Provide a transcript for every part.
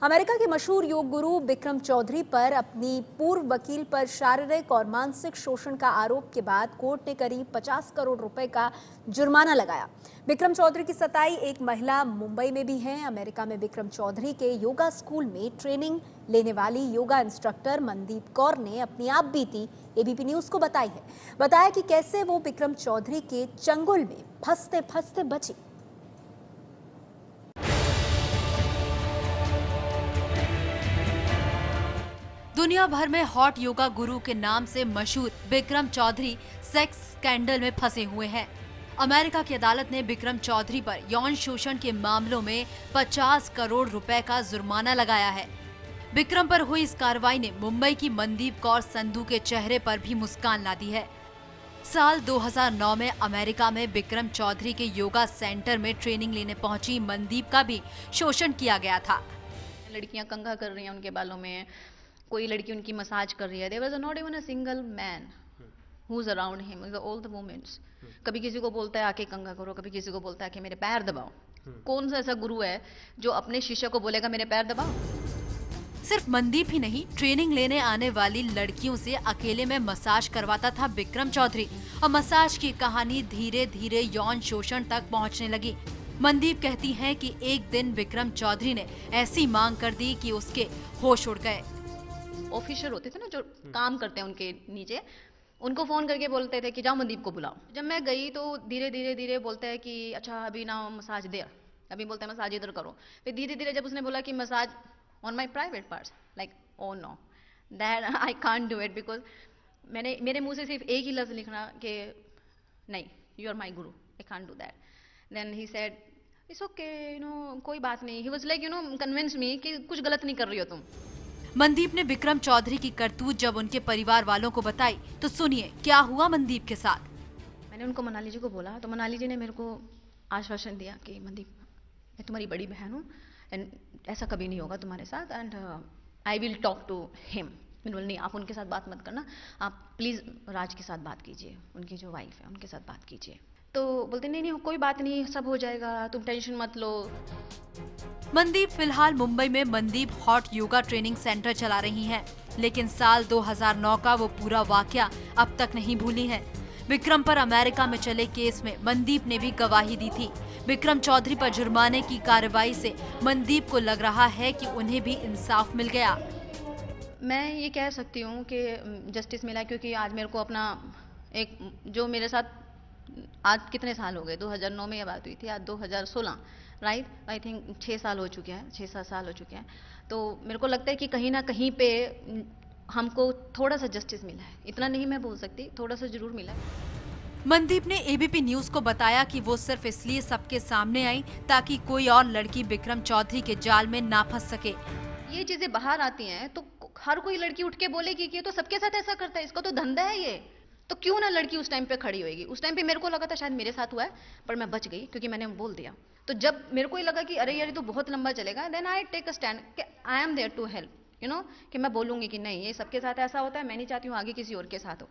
America के मशहूर योग गुरु बिक्रम चौधरी पर अपनी पूर्व वकील पर शारीरिक और मानसिक शोषण का आरोप के बाद कोर्ट ने करीब 50 करोड़ रुपए का जुर्माना लगाया। बिक्रम चौधरी की सताई एक महिला मुंबई में भी है। अमेरिका में बिक्रम चौधरी के योगा स्कूल में ट्रेनिंग लेने वाली योगा इंस्ट्रक्टर मनदीप कौर ने अपनी आप बीती एबीपी न्यूज को बताया कि कैसे वो बिक्रम चौधरी के चंगुल में फंसते फंसते बची। दुनिया भर में हॉट योगा गुरु के नाम से मशहूर बिक्रम चौधरी सेक्स स्कैंडल में फंसे हुए हैं। अमेरिका की अदालत ने बिक्रम चौधरी पर यौन शोषण के मामलों में 50 करोड़ रुपए का जुर्माना लगाया है। बिक्रम पर हुई इस कार्रवाई ने मुंबई की मनदीप कौर संधू के चेहरे पर भी मुस्कान ला दी है। साल 2009 में अमेरिका में बिक्रम चौधरी के योगा सेंटर में ट्रेनिंग लेने पहुंची मनदीप का भी शोषण किया गया था। लड़कियां कंघा कर रही हैं उनके बालों में, कोई लड़की उनकी मसाज कर रही है। There was not even a single man who's around him. All the women. कभी किसी को बोलता है आके कंघा करो, कभी किसी को बोलता है कि मेरे पैर दबाओ। कौन सा ऐसा गुरु है जो अपने शिष्य को बोलेगा मेरे पैर दबाओ? सिर्फ मनदीप ही नहीं, ट्रेनिंग लेने आने वाली लड़कियों से अकेले में मसाज करवाता था बिक्रम चौधरी और मसाज की कहानी धीरे धीरे यौन शोषण तक पहुंचने लगी। मनदीप कहती हैं कि एक दिन बिक्रम चौधरी ने ऐसी मांग कर दी कि उसके होश उड़ गए। ऑफिसर होते थे ना जो काम करते हैं उनके नीचे, उनको फोन करके बोलते थे कि जाओ मनदीप को बुलाओ। जब मैं गई तो धीरे धीरे बोलते हैं कि अच्छा अभी ना मसाज दे, अभी बोलते हैं मसाज इधर करो। फिर धीरे धीरे जब उसने बोला कि massage on my private parts, like oh know that I can't do it, because मेरे मुंह से सिर्फ एक ही लफ्ज लिखना कि नहीं you are my guru, I can't do that. Then he said it's okay, you know कोई बात नहीं। He was like you know convince me कि कुछ गलत नहीं कर रही हो तुम। मनदीप ने बिक्रम चौधरी की करतूत जब उनके परिवार वालों को बताई तो सुनिए क्या हुआ मनदीप के साथ। मैंने उनको मनाली जी को बोला तो मनाली जी ने मेरे को आश्वासन दिया कि मनदीप मैं तुम्हारी बड़ी बहन हूँ एंड ऐसा कभी नहीं होगा तुम्हारे साथ and I will talk to him. मैंने बोला नहीं आप उनके साथ बात मत करना, आप प्लीज राज के साथ बात कीजिए, उनकी जो वाइफ है उनके साथ बात कीजिए। तो बोलते नहीं कोई बात नहीं, सब हो जाएगा, तुम टेंशन मत लो। मनदीप फिलहाल मुंबई में Mandeep hot yoga training centre चला रही हैं, लेकिन साल 2009 का वो पूरा वाकया अब तक नहीं भूली हैं। बिक्रम पर अमेरिका में चले केस में मनदीप ने भी गवाही दी थी। बिक्रम चौधरी पर जुर्माने की कार्रवाई से मनदीप को लग रहा है कि उन्हें भी इंसाफ मिल गया। मैं ये कह सकती हूँ कि जस्टिस मिला, क्योंकि आज मेरे को अपना एक जो मेरे साथ आज कितने साल हो गए, 2009 में ये बात हुई थी, आज 2016 राइट, आई थिंक 6 साल हो चुके हैं, 6-7 साल हो चुके हैं। तो मेरे को लगता है कि कहीं ना कहीं पे हमको थोड़ा सा जस्टिस मिला है। इतना नहीं मैं बोल सकती, थोड़ा सा जरूर मिला है। मनदीप ने एबीपी न्यूज को बताया कि वो सिर्फ इसलिए सबके सामने आई ताकि कोई और लड़की बिक्रम चौधरी के जाल में ना फंस सके। ये चीजें बाहर आती हैं तो हर कोई लड़की उठ के बोलेगी कि ये तो सबके साथ ऐसा करता है, इसका तो धंधा है ये, तो क्यों ना लड़की उस टाइम पे खड़ी होगी। उस टाइम पे मेरे को लगा था शायद मेरे साथ हुआ है, पर मैं बच गई क्योंकि मैंने बोल दिया। तो जब मेरे को ये लगा कि अरे यार ये तो बहुत लंबा चलेगा, then I take a stand कि I am there to help, you know, कि मैं बोलूंगी कि नहीं ये सबके साथ ऐसा होता है, मैं नहीं चाहती हूँ आगे किसी और के साथ हो।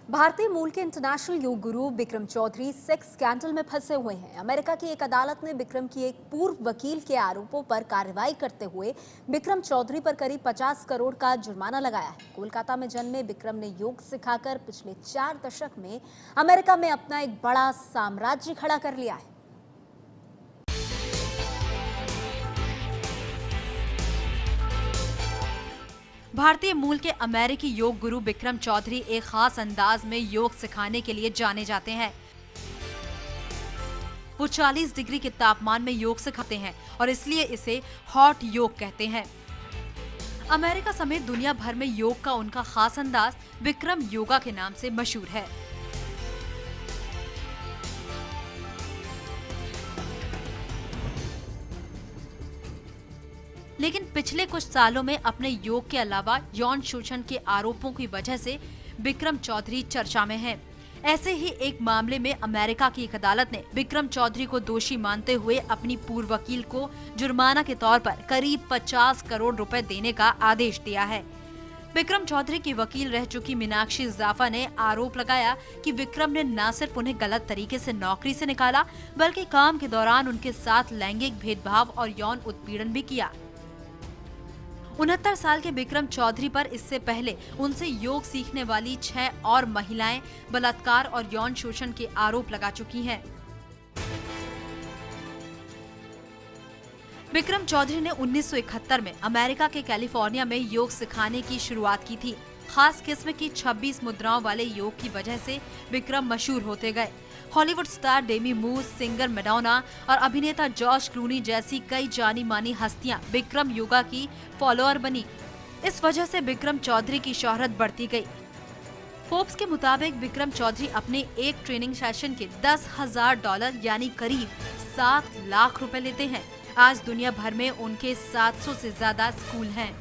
भारतीय मूल के international yoga guru Bikram Chaudhary sex scandal में फंसे हुए हैं। अमेरिका की एक अदालत ने बिक्रम की एक पूर्व वकील के आरोपों पर कार्रवाई करते हुए बिक्रम चौधरी पर करीब 50 करोड़ का जुर्माना लगाया है। कोलकाता में जन्मे बिक्रम ने योग सिखाकर पिछले 4 दशक में अमेरिका में अपना एक बड़ा साम्राज्य खड़ा कर लिया है। भारतीय मूल के अमेरिकी योग गुरु बिक्रम चौधरी एक खास अंदाज में योग सिखाने के लिए जाने जाते हैं। वो 40 डिग्री के तापमान में योग सिखाते हैं और इसलिए इसे हॉट योग कहते हैं। अमेरिका समेत दुनिया भर में योग का उनका खास अंदाज बिक्रम योगा के नाम से मशहूर है। लेकिन पिछले कुछ सालों में अपने योग के अलावा यौन शोषण के आरोपों की वजह से बिक्रम चौधरी चर्चा में हैं। ऐसे ही एक मामले में अमेरिका की एक अदालत ने बिक्रम चौधरी को दोषी मानते हुए अपनी पूर्व वकील को जुर्माना के तौर पर करीब 50 करोड़ रुपए देने का आदेश दिया है। बिक्रम चौधरी की वकील रह चुकी मीनाक्षी जाफा ने आरोप लगाया कि बिक्रम ने न सिर्फ उन्हें गलत तरीके से नौकरी से निकाला, बल्कि काम के दौरान उनके साथ लैंगिक भेदभाव और यौन उत्पीड़न भी किया। 69 साल के बिक्रम चौधरी पर इससे पहले उनसे योग सीखने वाली 6 और महिलाएं बलात्कार और यौन शोषण के आरोप लगा चुकी हैं। बिक्रम चौधरी ने 1971 में अमेरिका के कैलिफोर्निया में योग सिखाने की शुरुआत की थी। खास किस्म की 26 मुद्राओं वाले योग की वजह से बिक्रम मशहूर होते गए। हॉलीवुड स्टार डेमी मूर, सिंगर मैडोना और अभिनेता जॉर्ज क्लूनी जैसी कई जानी मानी हस्तियां बिक्रम योगा की फॉलोअर बनी। इस वजह से बिक्रम चौधरी की शोहरत बढ़ती गई। फोर्ब्स के मुताबिक बिक्रम चौधरी अपने एक ट्रेनिंग सेशन के $10,000 यानी करीब 7 लाख रुपए लेते हैं। आज दुनिया भर में उनके 700 से ज्यादा स्कूल हैं।